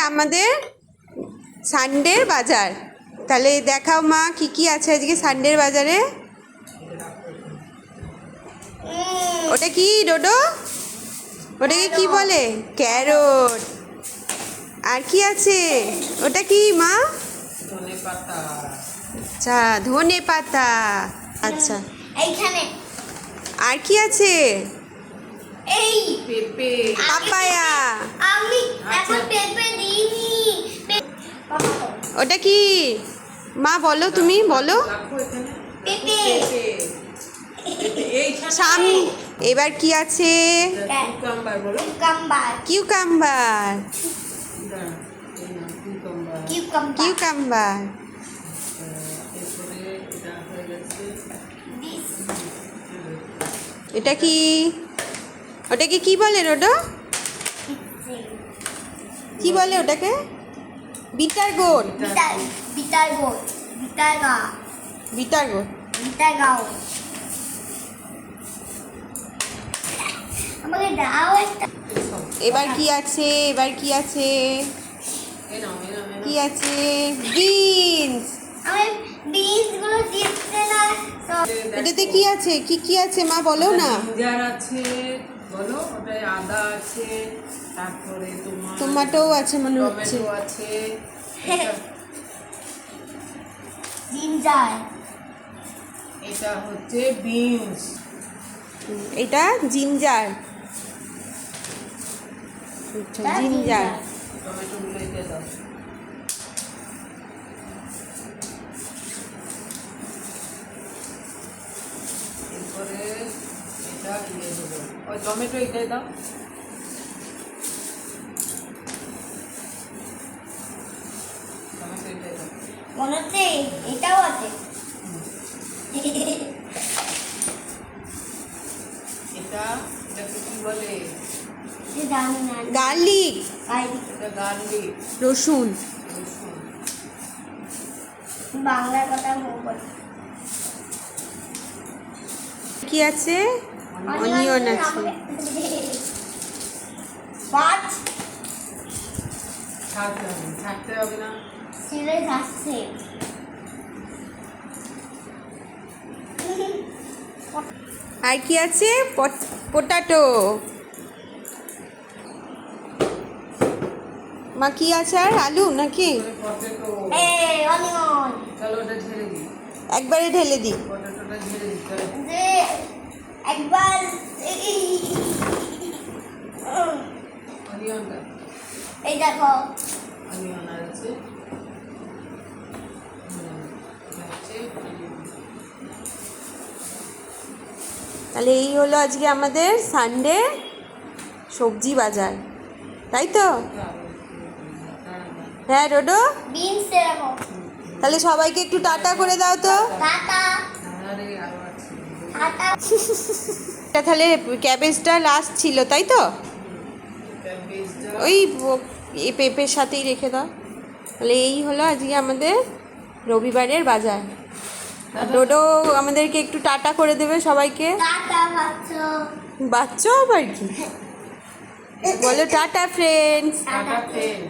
আমাদের সানডের বাজার। তাহলে দেখাও মা কি কি আছে আজকে সানডের বাজারে। ওটা কি ডোডো? ওটাকে কি বলে? ক্যারট। আর কি আছে? ওটা কি মা? আচ্ছা, ধনে পাতা। আচ্ছা, এইখানে আর কি আছে? এই পেঁপে, পাপায়া। আমি এখন পেঁপে দিইনি। ওটা কি মা? বলো, তুমি বলো। পেঁপে সামনে এবার কি আছে? কাম্বার কিউকাম্বার। Cucumber cucumber. এটা কি? ওটাকে কি বলে রোডো? কি বলে ওটাকে? Bitter goat. Bitter goat bitter গা বিটার গোট। বিটার গাও। আমাকে দাও একটা। এবার কি আছে? এবার কি আছে? কি আছে? বিনস। আমি বিনস গুলো দিতে না। এটাতে কি আছে? কি কি আছে মা বলো না। জিঞ্জার আছে, বলো। ওটায় আদা আছে, তারপরে তোমার টমেটো আছে মনে হচ্ছে। টমেটো আছে। জিঞ্জার এটা হচ্ছে বিনস। এটা জিঞ্জার। জিঞ্জার। টমেটো গুলো এটা দাও। এরপরে এটা দিয়ে দেবো। ওই টমেটো এটাই দাও। টমেটো এটাই দাও। মনে হচ্ছে এটাও আছে। এটাকে কি বলে? জানি না। গার্লিক। এটা গার্লিক, রসুন। রসুন। বাংলার কথা বল। কি আছে? অনিয়ন আছে। পাঁচ ছাড়তে হবে না। ছেলে যাচ্ছে। আর কি আছে? পোটাটো। মা কি আছে? আর আলু নাকি? পটেটো। এই অনিয়ন চলো ওটা ঝেড়ে দিই। একবারে ঢেলে দিই। পটেটোটা ঝেড়ে দিই, চলো। যে একবার অনিয়নটা। এই দেখো অনিয়ন আর আছে। এটা হচ্ছে তাহলে এই হলো আজকে আমাদের সানডে সবজি বাজার, তাই তো? হ্যাঁ ডোডো, বিনস দেখো। তাহলে সবাইকে একটু টাটা করে দাও তো। টাটা আরে আরো আছে। টাটা। এটা তাহলে ক্যাবেজটা লাস্ট ছিল, তাই তো? ক্যাবেজটা ওই এই পেঁপের সাথেই রেখে দাও। তাহলে এই হলো আজকে আমাদের রবিবারের বাজার। আর ডোডো আমাদেরকে একটু টাটা করে দেবে সবাইকে। টাটা বাচ্চা। বাচ্চা আবার কি? বলো টাটা ফ্রেন্ডস। Tata friend.